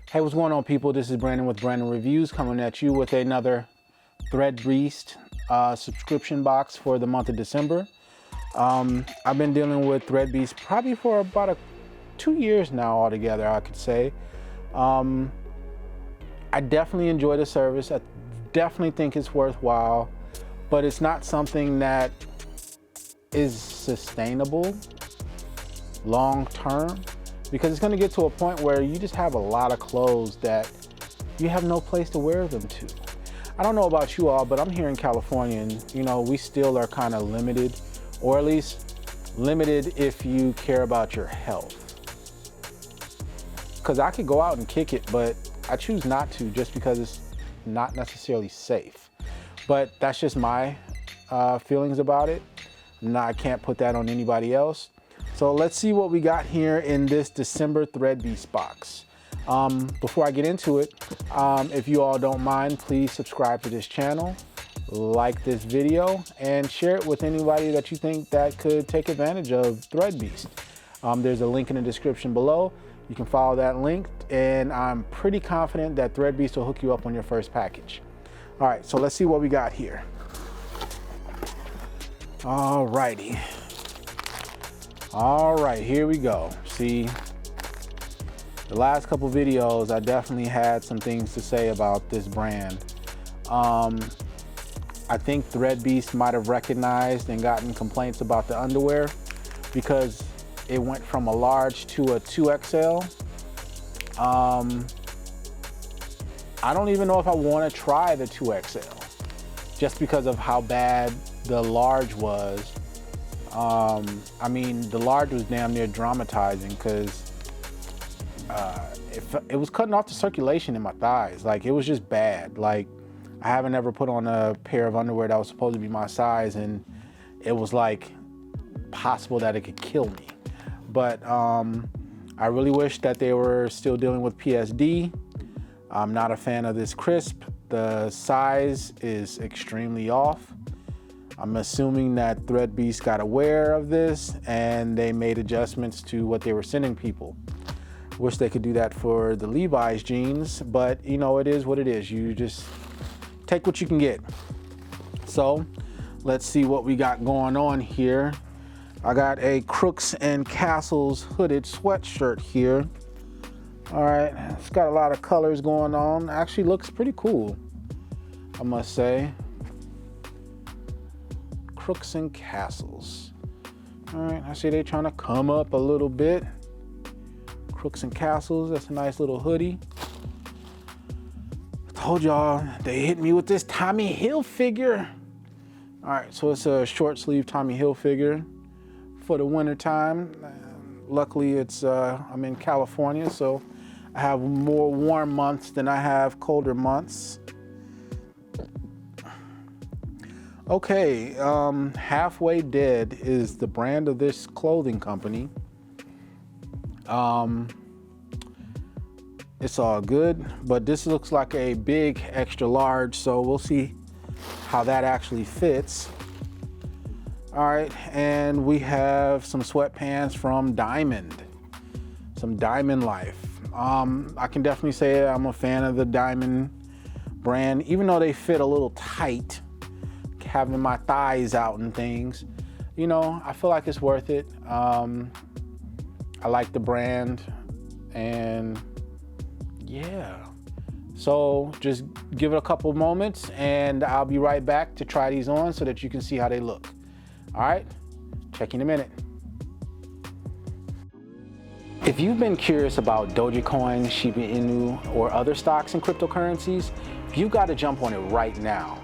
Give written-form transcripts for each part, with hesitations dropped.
Hey, what's going on, people? This is Brandon with Brandon Reviews, coming at you with another Thread Beast subscription box for the month of December. I've been dealing with Thread Beast probably for about 2 years now altogether, I could say. I definitely enjoy the service. I definitely think it's worthwhile, but it's not something that is sustainable long term, because it's going to get to a point where you just have a lot of clothes that you have no place to wear them to. I don't know about you all, but I'm here in California, and we still are kind of limited, or at least limited if you care about your health. Because I could go out and kick it, but I choose not to, just because it's not necessarily safe. But that's just my feelings about it. I can't put that on anybody else. So let's see what we got here in this December Thread Beast box. Before I get into it, if you all don't mind, please subscribe to this channel, like this video, and share it with anybody that you think that could take advantage of Thread Beast. There's a link in the description below. You can follow that link, and I'm pretty confident that Thread Beast will hook you up on your first package. All right, so let's see what we got here. All righty. All right, here we go. See, the last couple videos, I definitely had some things to say about this brand. I think Thread Beast might have recognized and gotten complaints about the underwear because it went from a large to a 2XL. I don't even know if I want to try the 2XL just because of how bad the large was. I mean, the large was damn near dramatizing because it was cutting off the circulation in my thighs. Like, it was just bad. Like, I haven't ever put on a pair of underwear that was supposed to be my size, and it was like possible that it could kill me. But I really wish that they were still dealing with PSD. I'm not a fan of this crisp. The size is extremely off. I'm assuming that Thread Beast got aware of this and they made adjustments to what they were sending people. Wish they could do that for the Levi's jeans, but it is what it is. You just take what you can get. So let's see what we got going on here. I got a Crooks and Castles hooded sweatshirt here. All right, it's got a lot of colors going on. Actually looks pretty cool, I must say. Crooks and Castles. All right, I see they're trying to come up a little bit. Crooks and Castles, that's a nice little hoodie. I told y'all they hit me with this Tommy Hilfiger. All right, so it's a short sleeve Tommy Hilfiger for the winter time. Luckily, I'm in California, so I have more warm months than I have colder months. Okay, Halfway Dead is the brand of this clothing company. It's all good, but this looks like a big extra large, so we'll see how that actually fits. All right, and we have some sweatpants from Diamond, some Diamond Life. I can definitely say I'm a fan of the Diamond brand, even though they fit a little tight, having my thighs out and things. I feel like it's worth it. I like the brand, and yeah. So just give it a couple moments and I'll be right back to try these on so that you can see how they look. All right, check you in a minute. If you've been curious about Dogecoin, Shiba Inu, or other stocks and cryptocurrencies, you've got to jump on it right now.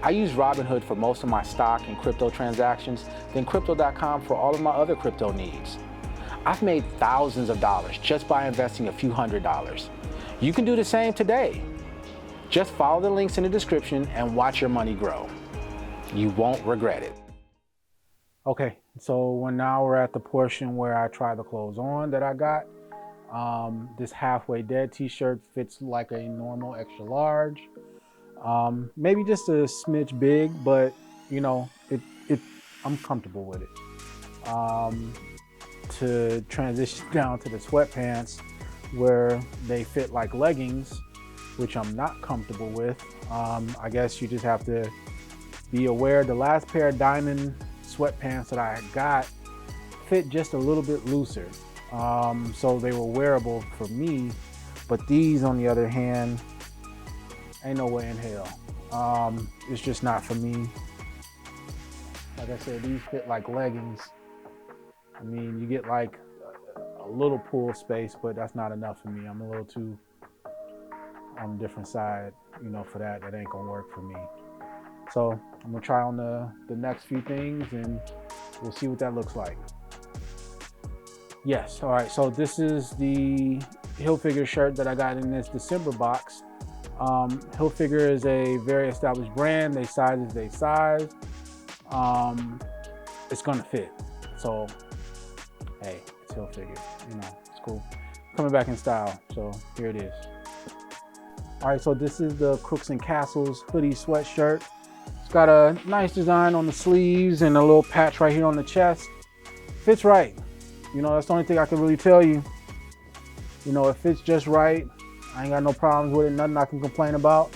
I use Robinhood for most of my stock and crypto transactions, then Crypto.com for all of my other crypto needs. I've made thousands of dollars just by investing a few $100s. You can do the same today. Just follow the links in the description and watch your money grow. You won't regret it. Okay, so now we're at the portion where I try the clothes on that I got. This Halfway Dead t-shirt fits like a normal extra large. Maybe just a smidge big, but I'm comfortable with it. To transition down to the sweatpants, where they fit like leggings, which I'm not comfortable with. I guess you just have to be aware. The last pair of diamond sweatpants that I got fit just a little bit looser. So they were wearable for me, but these on the other hand, ain't no way in hell. It's just not for me. Like I said, these fit like leggings. I mean, you get like a little pull space, but that's not enough for me. I'm a little too on a different side, you know, for that. That ain't gonna work for me. So I'm gonna try on the next few things and we'll see what that looks like. Yes, all right, so this is the Hilfiger shirt that I got in this December box. Hilfiger is a very established brand. They size is they size. It's gonna fit. So, hey, it's Hilfiger, you know, it's cool. Coming back in style, so here it is. All right, so this is the Crooks and Castles hoodie sweatshirt. It's got a nice design on the sleeves and a little patch right here on the chest. Fits right. You know, that's the only thing I can really tell you. You know, it fits just right. I ain't got no problems with it, nothing I can complain about.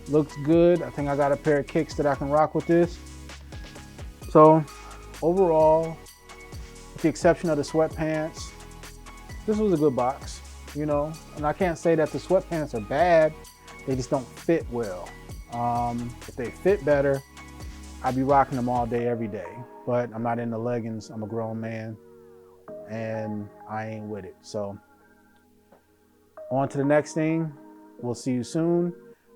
Looks good. I think I got a pair of kicks that I can rock with this. So overall, with the exception of the sweatpants, this was a good box, you know, and I can't say that the sweatpants are bad. They just don't fit well. If they fit better, I'd be rocking them all day, every day, but I'm not into leggings. I'm a grown man and I ain't with it. So on to the next thing. We'll see you soon.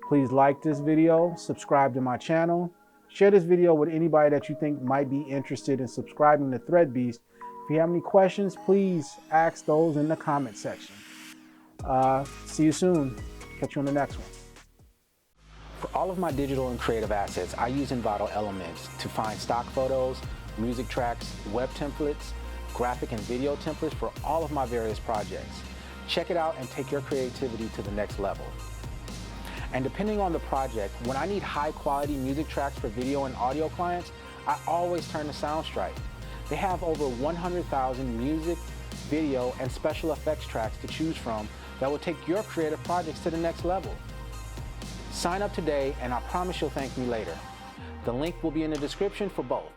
Please like this video, subscribe to my channel, share this video with anybody that you think might be interested in subscribing to ThreadBeast. If you have any questions, please ask those in the comment section. See you soon. Catch you on the next one. For all of my digital and creative assets, I use Envato Elements to find stock photos, music tracks, web templates, graphic and video templates for all of my various projects. Check it out and take your creativity to the next level. And depending on the project, when I need high quality music tracks for video and audio clients, I always turn to Soundstripe. They have over 100,000 music, video, and special effects tracks to choose from that will take your creative projects to the next level. Sign up today and I promise you'll thank me later. The link will be in the description for both.